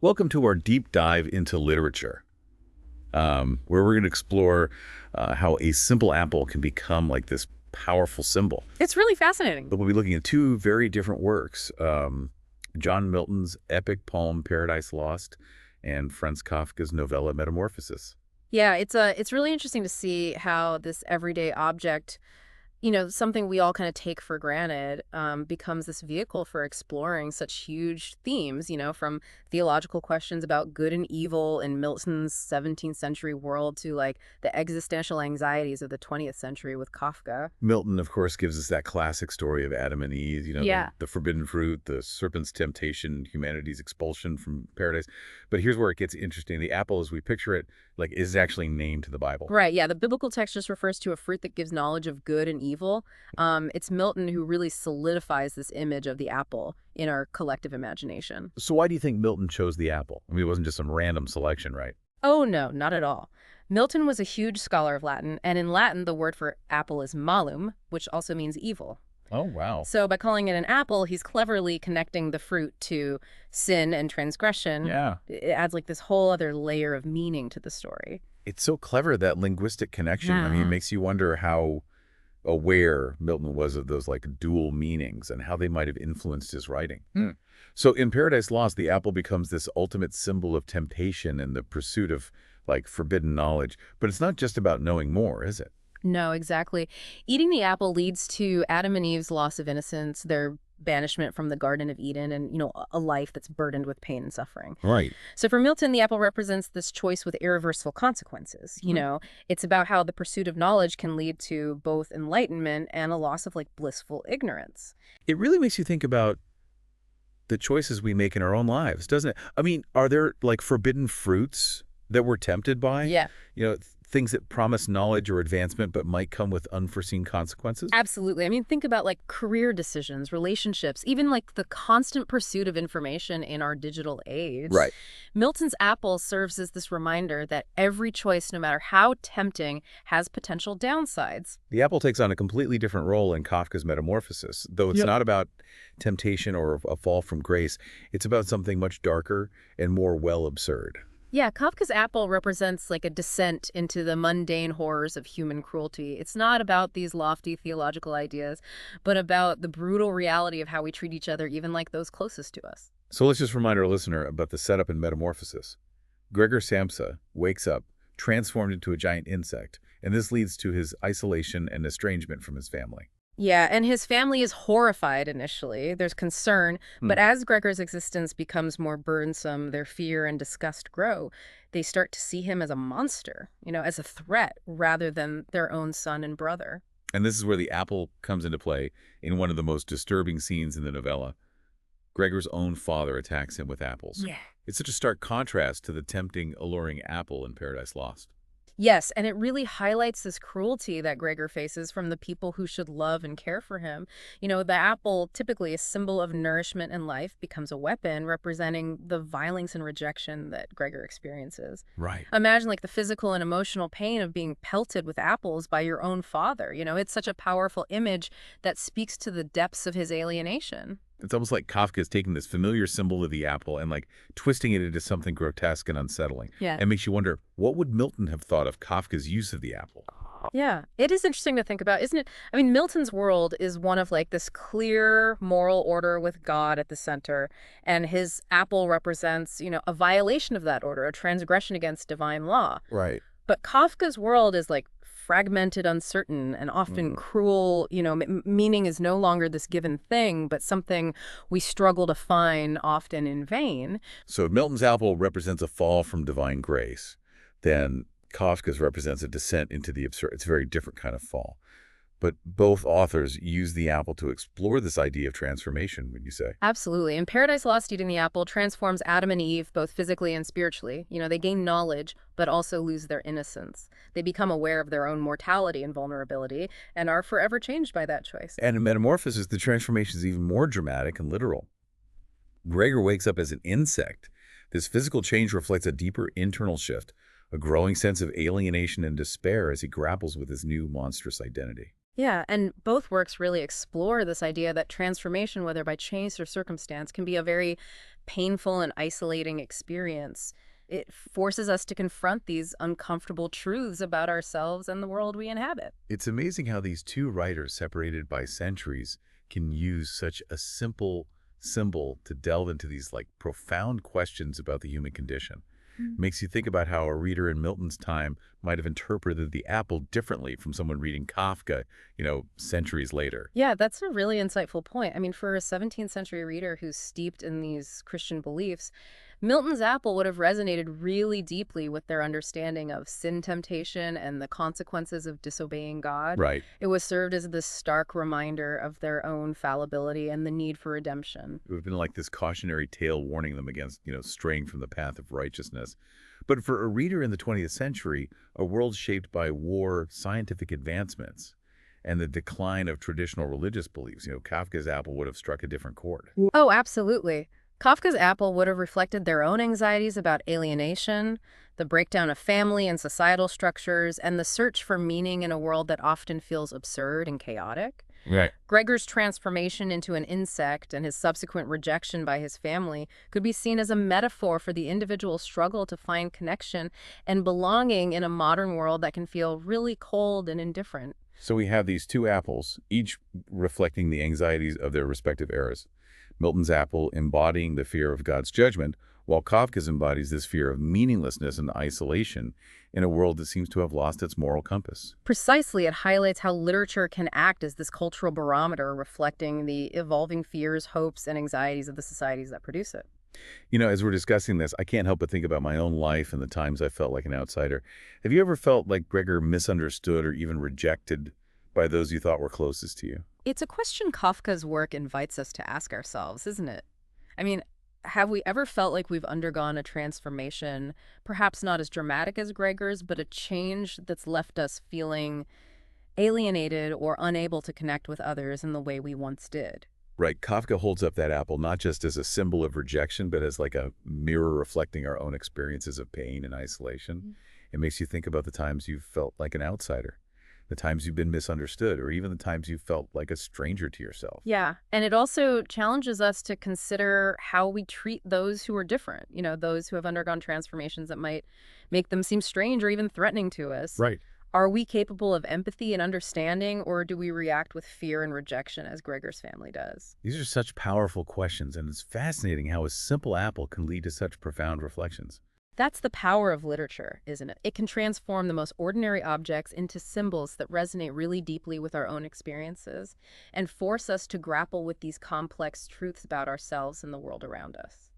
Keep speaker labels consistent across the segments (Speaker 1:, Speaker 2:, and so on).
Speaker 1: Welcome to our deep dive into literature, where we're going to explore how a simple apple can become like this powerful symbol.
Speaker 2: It's really fascinating.
Speaker 1: But we'll be looking at two very different works, John Milton's epic poem Paradise Lost and Franz Kafka's novella Metamorphosis.
Speaker 2: Yeah, it's really interesting to see how this everyday object, something we all kind of take for granted, becomes this vehicle for exploring such huge themes, from theological questions about good and evil in Milton's 17th century world to like the existential anxieties of the 20th century with Kafka.
Speaker 1: Milton, of course, gives us that classic story of Adam and Eve,
Speaker 2: Yeah.
Speaker 1: the forbidden fruit, the serpent's temptation, humanity's expulsion from paradise. But here's where it gets interesting. The apple, as we picture it, like is actually named to the Bible.
Speaker 2: Right, yeah, the biblical text just refers to a fruit that gives knowledge of good and evil. It's Milton who really solidifies this image of the apple in our collective imagination.
Speaker 1: So why do you think Milton chose the apple? I mean, it wasn't just some random selection, right?
Speaker 2: Oh, no, not at all. Milton was a huge scholar of Latin, and in Latin, the word for apple is malum, which also means evil.
Speaker 1: Oh, wow.
Speaker 2: So by calling it an apple, he's cleverly connecting the fruit to sin and transgression.
Speaker 1: Yeah.
Speaker 2: It adds like this whole other layer of meaning to the story.
Speaker 1: It's so clever, that linguistic connection. I mean, it
Speaker 2: Yeah.
Speaker 1: makes you wonder how aware Milton was of those like dual meanings and how they might have influenced his writing. So in Paradise Lost, the apple becomes this ultimate symbol of temptation and the pursuit of like forbidden knowledge. But it's not just about knowing more, is it?
Speaker 2: No, exactly. Eating the apple leads to Adam and Eve's loss of innocence, their banishment from the Garden of Eden, and, a life that's burdened with pain and suffering.
Speaker 1: Right.
Speaker 2: So for Milton, the apple represents this choice with irreversible consequences. It's about how the pursuit of knowledge can lead to both enlightenment and a loss of like blissful ignorance.
Speaker 1: It really makes you think about the choices we make in our own lives, doesn't it? I mean, are there like forbidden fruits that we're tempted by?
Speaker 2: Yeah.
Speaker 1: Things that promise knowledge or advancement but might come with unforeseen consequences?
Speaker 2: Absolutely. I mean, think about like career decisions, relationships, even like the constant pursuit of information in our digital age.
Speaker 1: Right.
Speaker 2: Milton's apple serves as this reminder that every choice, no matter how tempting, has potential downsides.
Speaker 1: The apple takes on a completely different role in Kafka's Metamorphosis, though it's
Speaker 2: Yep.
Speaker 1: not about temptation or a fall from grace. It's about something much darker and more well absurd.
Speaker 2: Yeah, Kafka's apple represents like a descent into the mundane horrors of human cruelty. It's not about these lofty theological ideas, but about the brutal reality of how we treat each other, even like those closest to us.
Speaker 1: So let's just remind our listener about the setup in Metamorphosis. Gregor Samsa wakes up, transformed into a giant insect, and this leads to his isolation and estrangement from his family.
Speaker 2: Yeah, and his family is horrified initially. There's concern, but as Gregor's existence becomes more burdensome, their fear and disgust grow. They start to see him as a monster, as a threat rather than their own son and brother.
Speaker 1: And this is where the apple comes into play in one of the most disturbing scenes in the novella. Gregor's own father attacks him with apples.
Speaker 2: Yeah.
Speaker 1: It's such a stark contrast to the tempting, alluring apple in Paradise Lost.
Speaker 2: Yes, and it really highlights this cruelty that Gregor faces from the people who should love and care for him. The apple, typically a symbol of nourishment and life, becomes a weapon representing the violence and rejection that Gregor experiences.
Speaker 1: Right.
Speaker 2: Imagine like the physical and emotional pain of being pelted with apples by your own father. It's such a powerful image that speaks to the depths of his alienation.
Speaker 1: It's almost like Kafka is taking this familiar symbol of the apple and like twisting it into something grotesque and unsettling.
Speaker 2: Yeah.
Speaker 1: And makes you wonder, what would Milton have thought of Kafka's use of the apple?
Speaker 2: Yeah, it is interesting to think about, isn't it? I mean, Milton's world is one of like this clear moral order with God at the center, and his apple represents, a violation of that order, a transgression against divine law.
Speaker 1: Right.
Speaker 2: But Kafka's world is like fragmented, uncertain, and often cruel. Meaning is no longer this given thing, but something we struggle to find, often in vain.
Speaker 1: So if Milton's apple represents a fall from divine grace, then Kafka's represents a descent into the absurd. It's a very different kind of fall. But both authors use the apple to explore this idea of transformation, would you say?
Speaker 2: Absolutely. In Paradise Lost, eating the apple transforms Adam and Eve both physically and spiritually. They gain knowledge, but also lose their innocence. They become aware of their own mortality and vulnerability and are forever changed by that choice.
Speaker 1: And in Metamorphosis, the transformation is even more dramatic and literal. Gregor wakes up as an insect. This physical change reflects a deeper internal shift, a growing sense of alienation and despair as he grapples with his new monstrous identity.
Speaker 2: Yeah, and both works really explore this idea that transformation, whether by chance or circumstance, can be a very painful and isolating experience. It forces us to confront these uncomfortable truths about ourselves and the world we inhabit.
Speaker 1: It's amazing how these two writers, separated by centuries, can use such a simple symbol to delve into these profound questions about the human condition. Makes you think about how a reader in Milton's time might have interpreted the apple differently from someone reading Kafka, centuries later.
Speaker 2: Yeah, that's a really insightful point. I mean, for a 17th century reader who's steeped in these Christian beliefs, Milton's apple would have resonated really deeply with their understanding of sin temptation and the consequences of disobeying God.
Speaker 1: Right.
Speaker 2: It was served as this stark reminder of their own fallibility and the need for redemption.
Speaker 1: It would have been like this cautionary tale warning them against, straying from the path of righteousness. But for a reader in the 20th century, a world shaped by war, scientific advancements, and the decline of traditional religious beliefs, Kafka's apple would have struck a different chord.
Speaker 2: Oh, absolutely. Kafka's apple would have reflected their own anxieties about alienation, the breakdown of family and societal structures, and the search for meaning in a world that often feels absurd and chaotic.
Speaker 1: Right.
Speaker 2: Gregor's transformation into an insect and his subsequent rejection by his family could be seen as a metaphor for the individual's struggle to find connection and belonging in a modern world that can feel really cold and indifferent.
Speaker 1: So we have these two apples, each reflecting the anxieties of their respective eras. Milton's apple embodying the fear of God's judgment, while Kafka's embodies this fear of meaninglessness and isolation in a world that seems to have lost its moral compass.
Speaker 2: Precisely, it highlights how literature can act as this cultural barometer reflecting the evolving fears, hopes, and anxieties of the societies that produce it.
Speaker 1: As we're discussing this, I can't help but think about my own life and the times I felt like an outsider. Have you ever felt like Gregor misunderstood or even rejected by those you thought were closest to you?
Speaker 2: It's a question Kafka's work invites us to ask ourselves, isn't it? I mean, have we ever felt like we've undergone a transformation, perhaps not as dramatic as Gregor's, but a change that's left us feeling alienated or unable to connect with others in the way we once did?
Speaker 1: Right. Kafka holds up that apple not just as a symbol of rejection, but as like a mirror reflecting our own experiences of pain and isolation. It makes you think about the times you've felt like an outsider, the times you've been misunderstood, or even the times you felt like a stranger to yourself.
Speaker 2: Yeah, and it also challenges us to consider how we treat those who are different, those who have undergone transformations that might make them seem strange or even threatening to us.
Speaker 1: Right.
Speaker 2: Are we capable of empathy and understanding, or do we react with fear and rejection as Gregor's family does?
Speaker 1: These are such powerful questions, and it's fascinating how a simple apple can lead to such profound reflections.
Speaker 2: That's the power of literature, isn't it? It can transform the most ordinary objects into symbols that resonate really deeply with our own experiences and force us to grapple with these complex truths about ourselves and the world around us.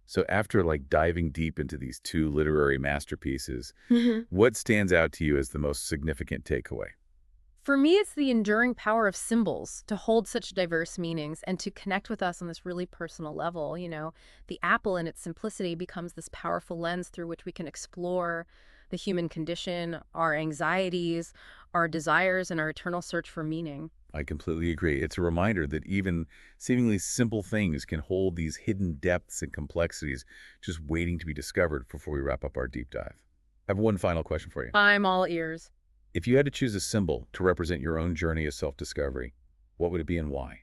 Speaker 1: So after diving deep into these two literary masterpieces, what stands out to you as the most significant takeaway?
Speaker 2: For me, it's the enduring power of symbols to hold such diverse meanings and to connect with us on this really personal level. The apple in its simplicity becomes this powerful lens through which we can explore the human condition, our anxieties, our desires, and our eternal search for meaning.
Speaker 1: I completely agree. It's a reminder that even seemingly simple things can hold these hidden depths and complexities just waiting to be discovered before we wrap up our deep dive. I have one final question for you.
Speaker 2: I'm all ears.
Speaker 1: If you had to choose a symbol to represent your own journey of self-discovery, what would it be and why?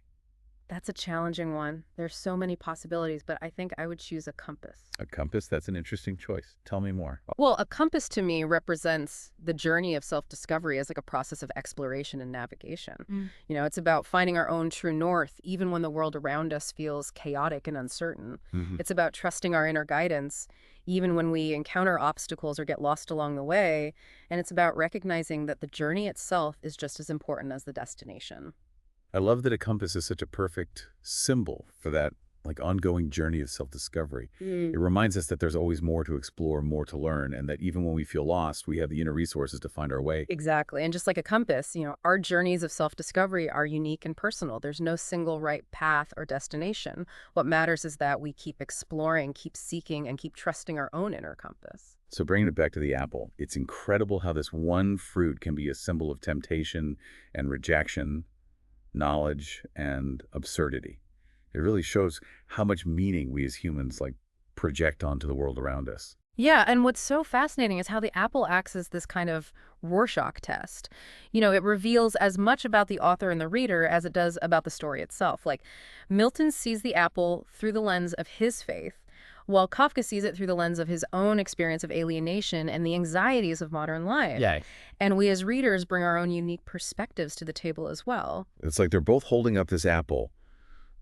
Speaker 2: That's a challenging one. There's so many possibilities, but I think I would choose a compass.
Speaker 1: A compass? That's an interesting choice. Tell me more.
Speaker 2: Well, a compass to me represents the journey of self-discovery as like a process of exploration and navigation. It's about finding our own true north, even when the world around us feels chaotic and uncertain. It's about trusting our inner guidance, even when we encounter obstacles or get lost along the way. And it's about recognizing that the journey itself is just as important as the destination.
Speaker 1: I love that a compass is such a perfect symbol for that ongoing journey of self-discovery. It reminds us that there's always more to explore, more to learn, and that even when we feel lost, we have the inner resources to find our way.
Speaker 2: Exactly. And just like a compass, our journeys of self-discovery are unique and personal. There's no single right path or destination. What matters is that we keep exploring, keep seeking, and keep trusting our own inner compass.
Speaker 1: So bringing it back to the apple, it's incredible how this one fruit can be a symbol of temptation and rejection, knowledge, and absurdity. It really shows how much meaning we as humans project onto the world around us.
Speaker 2: Yeah, and what's so fascinating is how the apple acts as this kind of Rorschach test. It reveals as much about the author and the reader as it does about the story itself. Milton sees the apple through the lens of his faith, while Kafka sees it through the lens of his own experience of alienation and the anxieties of modern life.
Speaker 3: Yeah.
Speaker 2: And we as readers bring our own unique perspectives to the table as well.
Speaker 1: It's like they're both holding up this apple,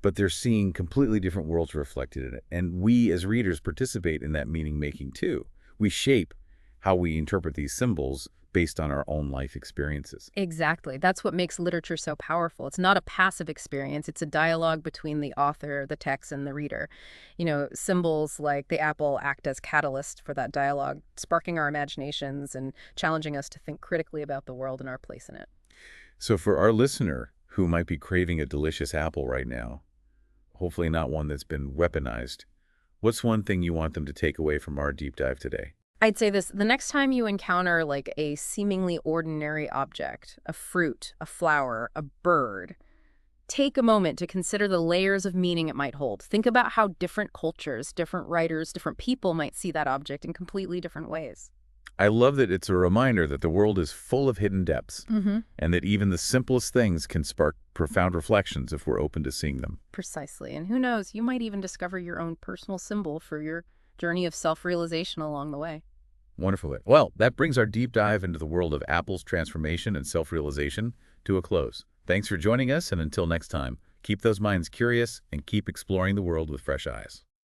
Speaker 1: but they're seeing completely different worlds reflected in it. And we as readers participate in that meaning-making too. We shape how we interpret these symbols based on our own life experiences.
Speaker 2: Exactly. That's what makes literature so powerful. It's not a passive experience. It's a dialogue between the author, the text, and the reader. Symbols like the apple act as catalyst for that dialogue, sparking our imaginations and challenging us to think critically about the world and our place in it.
Speaker 1: So for our listener who might be craving a delicious apple right now, hopefully not one that's been weaponized, what's one thing you want them to take away from our deep dive today?
Speaker 2: I'd say this, the next time you encounter like a seemingly ordinary object, a fruit, a flower, a bird, take a moment to consider the layers of meaning it might hold. Think about how different cultures, different writers, different people might see that object in completely different ways.
Speaker 1: I love that it's a reminder that the world is full of hidden depths, and that even the simplest things can spark profound reflections if we're open to seeing them.
Speaker 2: Precisely. And who knows, you might even discover your own personal symbol for your journey of self-realization along the way.
Speaker 1: Wonderful. Well, that brings our deep dive into the world of Apple's transformation and self-realization to a close. Thanks for joining us, and until next time, keep those minds curious and keep exploring the world with fresh eyes.